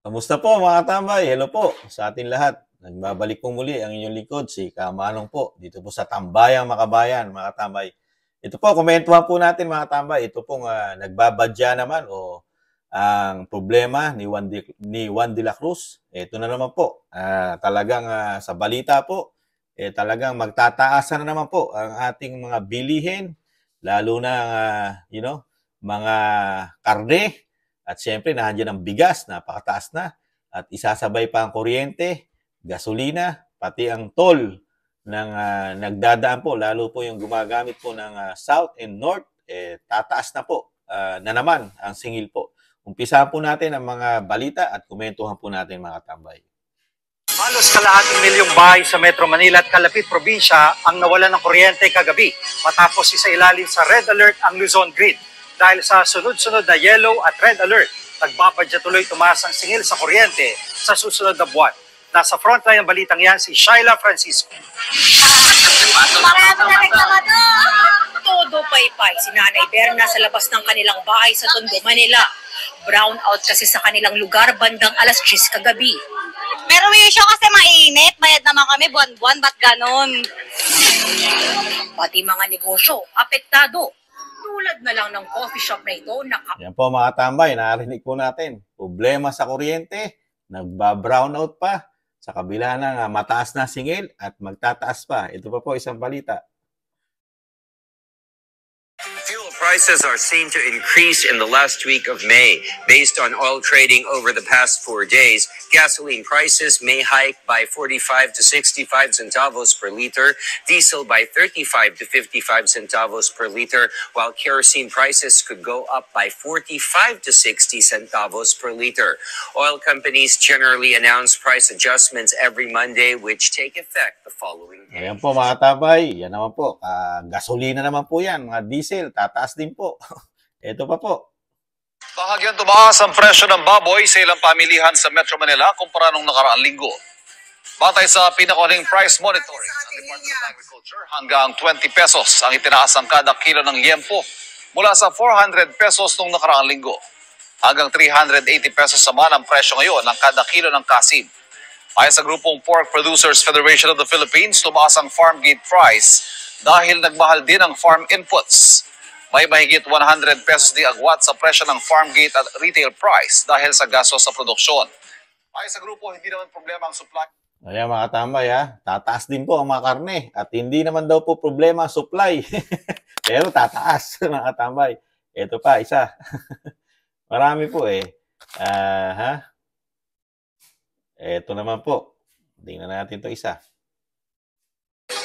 Kamusta po mga tambay? Hello po sa ating lahat. Nagbabalik po muli ang inyong lingkod, si Kamanong po, dito po sa Tambayang Makabayan, mga tambay. Ito po, komentuhan po natin mga tambay. Ito pong nagbabadya naman o ang problema ni Juan de la Cruz. Ito na naman po, talagang sa balita po, talagang magtataasan na naman po ang ating mga bilihin, lalo na, mga karne. At siyempre, nandiyan ang bigas, napakataas na. At isasabay pa ang kuryente, gasolina, pati ang toll ng nagdadaan po, lalo po yung gumagamit po ng South and North, tataas na po na naman ang singil po. Umpisahan po natin ang mga balita at komentuhan po natin mga tambay. Halos kalahating milyong bahay sa Metro Manila at kalapit probinsya ang nawalan ng kuryente kagabi matapos isailalim sa red alert ang Luzon grid. Dahil sa sunod-sunod na yellow at red alert, nagbabadya tuloy tumaas ang singil sa kuryente sa susunod na buwan. Nasa frontline ng balitang yan si Shaila Francisco. Todo paypay si Nanay Berna sa labas ng kanilang bahay sa Tondo, Manila. Brown out kasi sa kanilang lugar bandang alas 10 kagabi. Pero issue kasi mainit, bayad naman kami buwan-buwan, ba't ganon? Pati mga negosyo, apektado. Tulad na lang ng coffee shop na ito na Yan po mga tambay, narinig po natin. Problema sa kuryente, nagba-brownout pa, sa kabila ng mataas na singil at magtataas pa. Ito pa po isang balita. Fuel prices are seen to increase in the last week of May. Based on oil trading over the past 4 days, gasoline prices may hike by 45 to 65 centavos per liter, diesel by 35 to 55 centavos per liter, while kerosene prices could go up by 45 to 60 centavos per liter. Oil companies generally announce price adjustments every Monday, which take effect the following day. Ayan po mga tabay, yan naman po. Gasolina naman po yan, mga diesel, tataas din po. Ito pa po. Bahagyang tumaas ang presyo ng baboy sa ilang pamilihan sa Metro Manila kumpara nung nakaraang linggo. Batay sa pinakahuling price monitoring sa Department of Agriculture, hanggang 20 pesos ang itinaas ang kada kilo ng liempo mula sa 400 pesos nung nakaraang linggo. Hanggang 380 pesos naman ang presyo ngayon ng kada kilo ng kasim. Ayon sa grupong Pork Producers Federation of the Philippines, tumaas ang farm gate price dahil nagmahal din ang farm inputs. May mahigit 100 pesos di agwat sa presyo ng farm gate at retail price dahil sa gastos sa produksyon. Ayon sa grupo, hindi naman problema ang supply. Ayan mga tambay tataas din po ang mga karne at hindi naman daw po problema ang supply. Pero tataas mga tambay. Ito pa, isa. Marami po Ito naman po. Tingnan natin ito isa.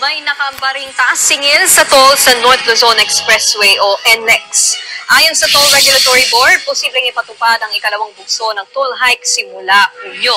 May nakaambaring taas singil sa toll sa North Luzon Expressway o NLEX. Ayon sa Toll Regulatory Board, posibleng ipatupad ang ikalawang bugso ng toll hike simula Hunyo.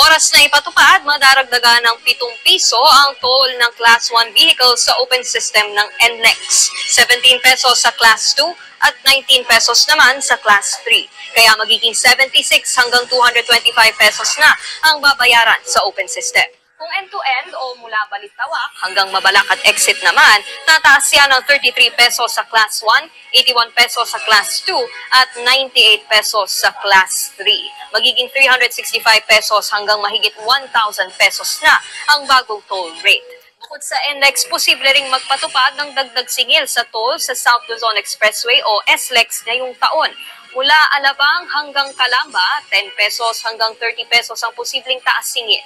Oras na ipatupad, madaragdagan ng 7 piso ang toll ng Class 1 vehicle sa open system ng NLEX. 17 pesos sa Class 2 at 19 pesos naman sa Class 3. Kaya magiging 76 hanggang 225 pesos na ang babayaran sa open system. Kung end-to-end o mula Balitawak hanggang Mabalak at exit naman, tataas yan ng 33 pesos sa Class 1, 81 pesos sa Class 2, at 98 pesos sa Class 3. Magiging 365 pesos hanggang mahigit 1,000 pesos na ang bagong toll rate. Bukod sa NLEX, posible ring magpatupad ng dagdag singil sa toll sa South Luzon Expressway o SLEX ngayong taon. Mula Alabang hanggang Calamba, 10 pesos hanggang 30 pesos ang posibleng taas singil.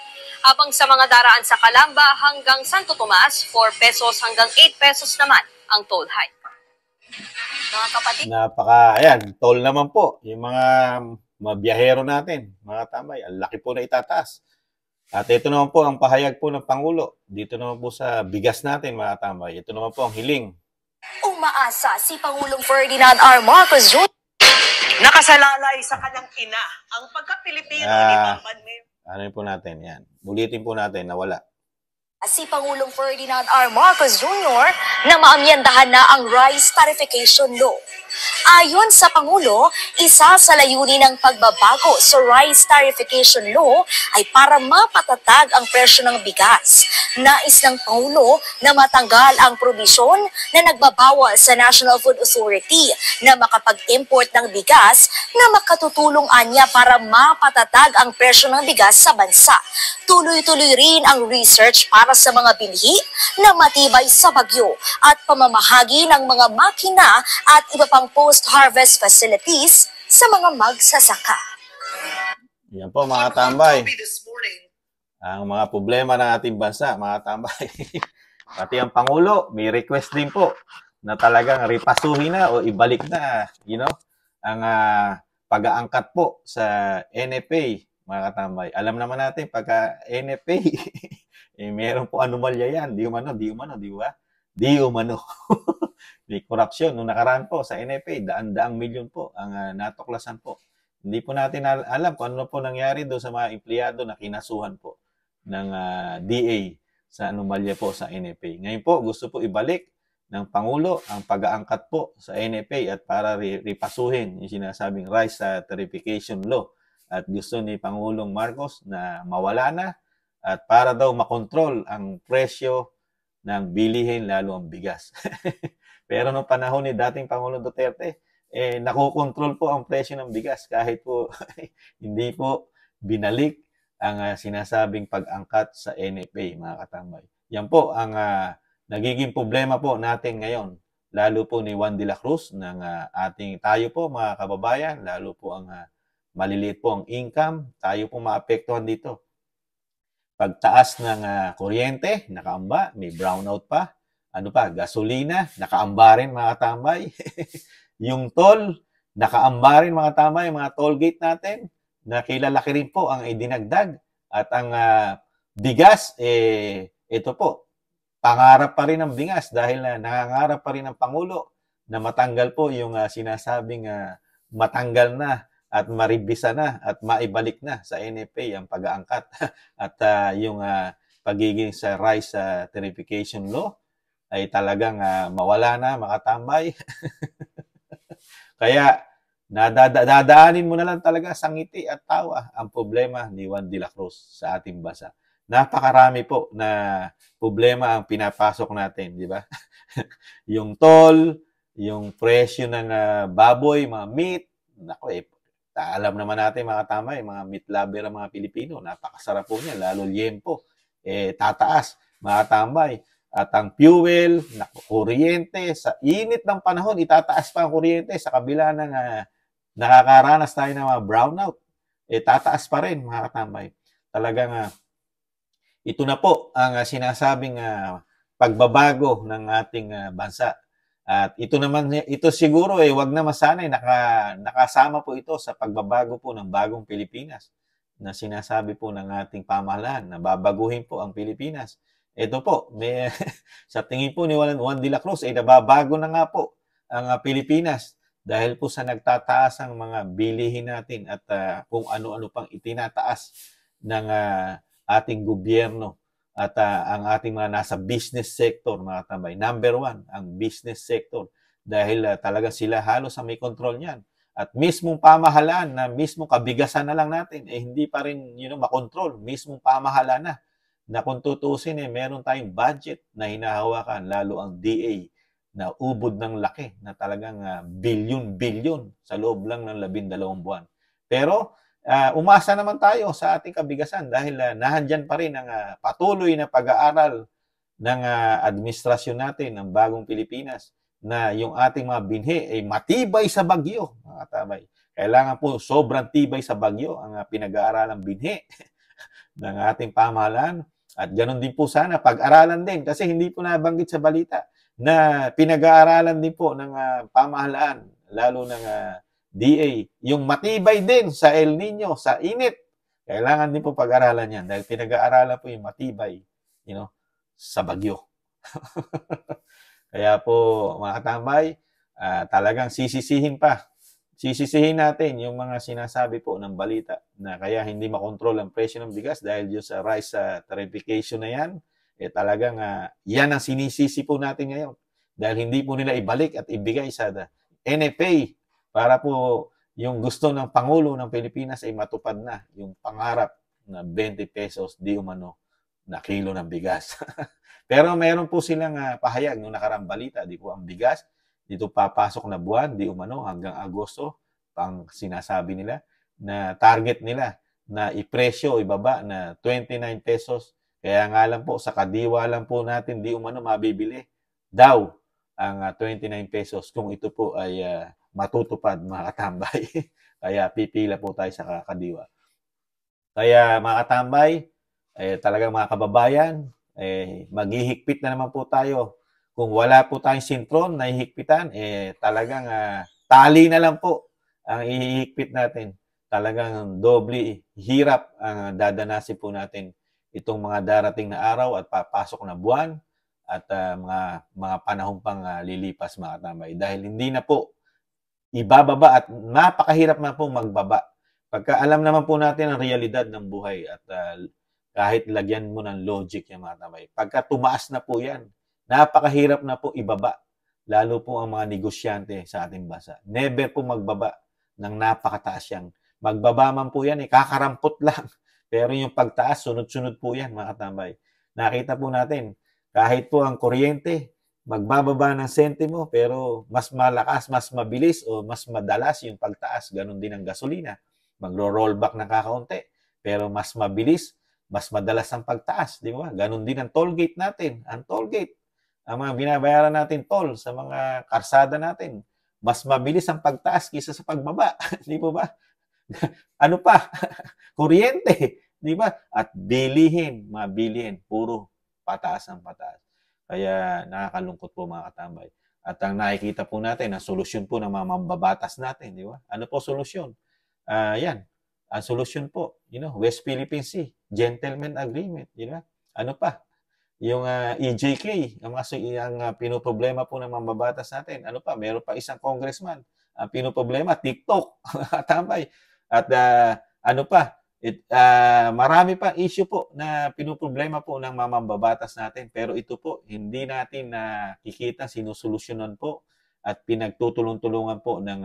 Habang sa mga daraan sa Calamba hanggang Santo Tomas, 4 pesos hanggang 8 pesos naman ang toll hike. Mga kapatid, Ayan, toll naman po. Yung mga biyahero natin, mga tambay, ang laki po na itataas. At ito naman po ang pahayag po ng Pangulo. Dito naman po sa bigas natin, mga tambay. Ito naman po ang hiling. Umaasa si Pangulong Ferdinand R. Marcos Jr. Nakasalalay sa kanyang ina ang pagka-Pilipino ni Pambanme. Ano yun po natin? Yan. Ulitin po natin, nawala. Si Pangulong Ferdinand R. Marcos Jr. na maamyandahan na ang Rice Tarification Law. Ayon sa Pangulo, isa sa layunin ng pagbabago sa rice tarification law ay para mapatatag ang presyo ng bigas. Nais ng Pangulo na matanggal ang probisyon na nagbabawal sa National Food Authority na makapag-import ng bigas na makatutulong anya para mapatatag ang presyo ng bigas sa bansa. Tuloy-tuloy rin ang research para sa mga binhi na matibay sa bagyo at pamamahagi ng mga makina at iba pang post-harvest facilities sa mga magsasaka. Yan po mga tambay. Ang mga problema ng ating bansa, mga tambay. Pati ang Pangulo, may request din po na talagang ripasuhin na o ibalik na, ang pag-aangkat po sa NFA, mga katambay. Alam naman natin, pagka NFA, meron po anomalya yan. Di umano, di ba? Di umano. May korupsyon. Nung nakaraan po sa NFA, daan-daang milyon po ang natuklasan po. Hindi po natin alam kung ano po nangyari doon sa mga empleyado na kinasuhan po ng DA sa anomalya po sa NFA. Ngayon po, gusto po ibalik ng Pangulo ang pag-aangkat po sa NFA at para ripasuhin yung sinasabing rice tarification law. At gusto ni Pangulong Marcos na mawala na at para daw makontrol ang presyo ng bilihin, lalo ang bigas. Pero noong panahon ni dating Pangulong Duterte, nakokontrol po ang presyo ng bigas kahit po hindi po binalik ang sinasabing pag-angkat sa NFA, mga katambay. Yan po ang nagiging problema po natin ngayon, lalo po ni Juan de la Cruz ng tayo po mga kababayan, lalo po ang maliliit po ang income, tayo po maapektuhan dito. Pagtaas ng kuryente, nakaamba, may brownout pa. Ano pa, gasolina, nakaamba rin mga tambay. Yung toll, nakaamba rin mga tambay, mga toll gate natin, na kilalaki rin po ang idinagdag. At ang bigas, ito po, pangarap pa rin ang bigas dahil nangangarap pa rin ang Pangulo na matanggal po yung sinasabing matanggal na at maribisa na at maibalik na sa NFA ang pag-aangkat at yung pagiging sa rice tarification law ay talagang mawala na, makatambay. Kaya dadaanin mo na lang talaga sa ngiti at tawa ang problema ni Juan de la Cruz sa ating bansa. Napakarami po na problema ang pinapasok natin, di ba? Yung toll, yung presyo ng baboy, mga meat, alam naman natin mga tambay, mga meat lover ang mga Pilipino, napakasarap po niya, lalo liempo, tataas, mga tambay. At ang fuel, kuryente, sa init ng panahon, itataas pa ang kuryente sa kabila ng nakakaranas tayo ng mga brownout, tataas pa rin mga katambay. Talagang ito na po ang sinasabing pagbabago ng ating bansa. At ito naman, ito siguro wag na masanay, nakasama po ito sa pagbabago po ng bagong Pilipinas na sinasabi po ng ating pamahalaan na babaguhin po ang Pilipinas. Ito po, sa tingin po ni Juan de la Cruz, nababago na nga po ang Pilipinas dahil po sa nagtataas ang mga bilihin natin at kung ano-ano pang itinataas ng ating gobyerno. At ang ating mga nasa business sector, mga tambay. Number 1, ang business sector. Dahil talaga sila halos may control niyan. At mismong pamahalaan na mismong kabigasan na lang natin, hindi pa rin makontrol. Mismong pamahalaan na kung tutusin, meron tayong budget na hinahawakan, lalo ang DA na ubod ng laki na talagang bilyon-bilyon sa loob lang ng 12 buwan. Pero umasa naman tayo sa ating kabigasan dahil nahandyan pa rin ang patuloy na pag-aaral ng administrasyon natin ng bagong Pilipinas na yung ating mga binhi ay matibay sa bagyo, mga tabay. Kailangan po sobrang tibay sa bagyo ang pinag-aaralang binhi ng ating pamahalaan. At ganoon din po sana pag-aralan din kasi hindi po nabanggit sa balita na pinag-aaralan din po ng pamahalaan, lalo ng DA, yung matibay din sa El Nino, sa init. Kailangan din po pag-aralan yan dahil pinag-aaralan po yung matibay, sa bagyo. Kaya po, mga katambay, talagang sisisihin natin yung mga sinasabi po ng balita na kaya hindi makontrol ang presyo ng bigas dahil yung sa rice tarification na yan, talagang yan ang sinisisi po natin ngayon. Dahil hindi po nila ibalik at ibigay sa NFA para po yung gusto ng Pangulo ng Pilipinas ay matupad na yung pangarap na 20 pesos di umano na kilo ng bigas. Pero meron po silang pahayag nung nakarang balita, di po ang bigas, dito papasok na buwan, di umano hanggang Agosto, pang sinasabi nila, na target nila na ipresyo, ibaba na 29 pesos. Kaya nga lang po, sa kadiwa lang po natin, di umano mabibili daw ang 29 pesos kung ito po ay matutupad, mga katambay. Kaya pipila po tayo sa kadiwa. Kaya mga katambay, talagang mga kababayan, maghihigpit na naman po tayo. Kung wala po tayong sintron na hihigpitan, talagang tali na lang po ang ihihigpit natin. Talagang doble hirap ang dadanasin po natin itong mga darating na araw at papasok na buwan at mga panahon pang lilipas, mga katambay. Dahil hindi na po ibababa at napakahirap na po magbaba. Pagka alam naman po natin ang realidad ng buhay at kahit lagyan mo ng logic yung mga katambay. Pagka tumaas na po yan, napakahirap na po ibaba. Lalo po ang mga negosyante sa ating bansa. Never po magbaba ng napakataas yan. Magbaba man po yan, kakarampot lang. Pero yung pagtaas, sunod-sunod po yan, mga katambay. Nakita po natin, kahit po ang kuryente, magbababa ng sentimo, pero mas malakas, mas mabilis, o mas madalas yung pagtaas. Ganon din ang gasolina. Magro-rollback ng kakaunti, pero mas mabilis, mas madalas ang pagtaas. Di ba? Ganon din ang tollgate natin. Ang tollgate, ang mga binabayaran natin toll sa mga karsada natin, mas mabilis ang pagtaas kaysa sa pagbaba. Di po ba? Ano pa? Kuryente. Di ba? At bilihin, mabilihin. Puro pataas ang pataas. Kaya nakakalungkot po, mga katambay. At ang nakikita po natin, ang solusyon po ng mga mambabatas natin. Di ba? Ano po solusyon? Yan. Ang solusyon po, West Philippine Sea, Gentleman Agreement. Di ba? Ano pa? Yung EJK, ang pinoproblema po ng mambabatas natin. Ano pa? Meron pa isang congressman. Ang pinoproblema, TikTok. Tambay. At ano pa? Marami pa issue po na pinoproblema po ng mambabatas natin. Pero ito po, hindi natin nakikita, sinusolusyonan po at pinagtutulong-tulungan po ng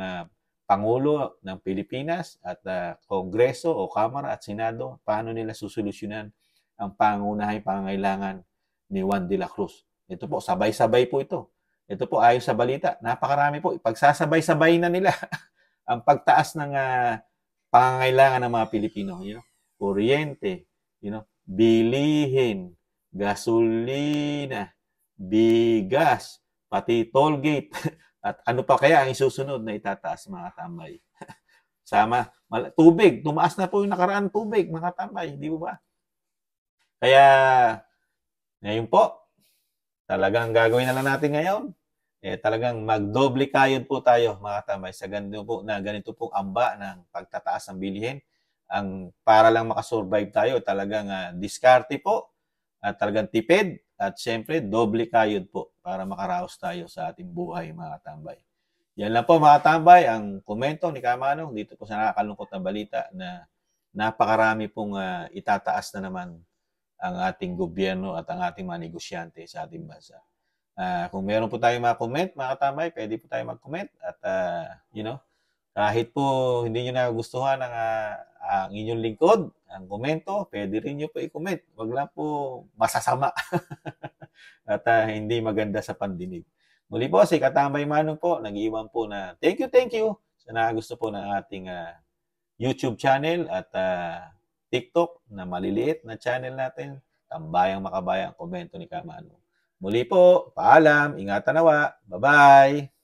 Pangulo ng Pilipinas at Kongreso o Kamara at Senado. Paano nila susolusyonan ang pangunahing pangangailangan ni Juan de la Cruz. Ito po, sabay-sabay po ito. Ito po, ayon sa balita, napakarami po. Ipagsasabay-sabay na nila ang pagtaas ng pangangailangan ng mga Pilipino. Kuryente, bilihin, gasolina, bigas, pati tollgate. At ano pa kaya ang isusunod na itataas, mga katambay? Tubig. Tumaas na po yung nakaraan tubig, mga katambay. Di ba? Kaya, ngayon po, talagang gagawin na lang natin ngayon. Talagang magdoble kayod po tayo, mga katambay, sa ganito po amba ng pagtataas ng bilihin. Para lang makasurvive tayo, talagang diskarte po, at talagang tipid, at syempre, doble kayod po para makaraos tayo sa ating buhay, mga katambay. Yan lang po, mga katambay, ang komento ni Kamanong dito po sa nakakalungkot na balita na napakarami pong itataas na naman ang ating gobyerno at ang ating mga negosyante sa ating bansa. Kung meron po tayong mga comment, mga katambay, pwede po tayo mag-comment. At, kahit po hindi nyo nagustuhan ang inyong lingkod, ang komento, pwede rin nyo po i-comment. Wag lang po masasama at hindi maganda sa pandinig. Muli po, si Katambay Manong po, nag-iwan po na thank you sa nagusto po ng ating YouTube channel at TikTok na maliliit na channel natin, Tambayang Makabayan, komento ni Kamanong. Muli po, paalam, ingatan nawa, bye-bye!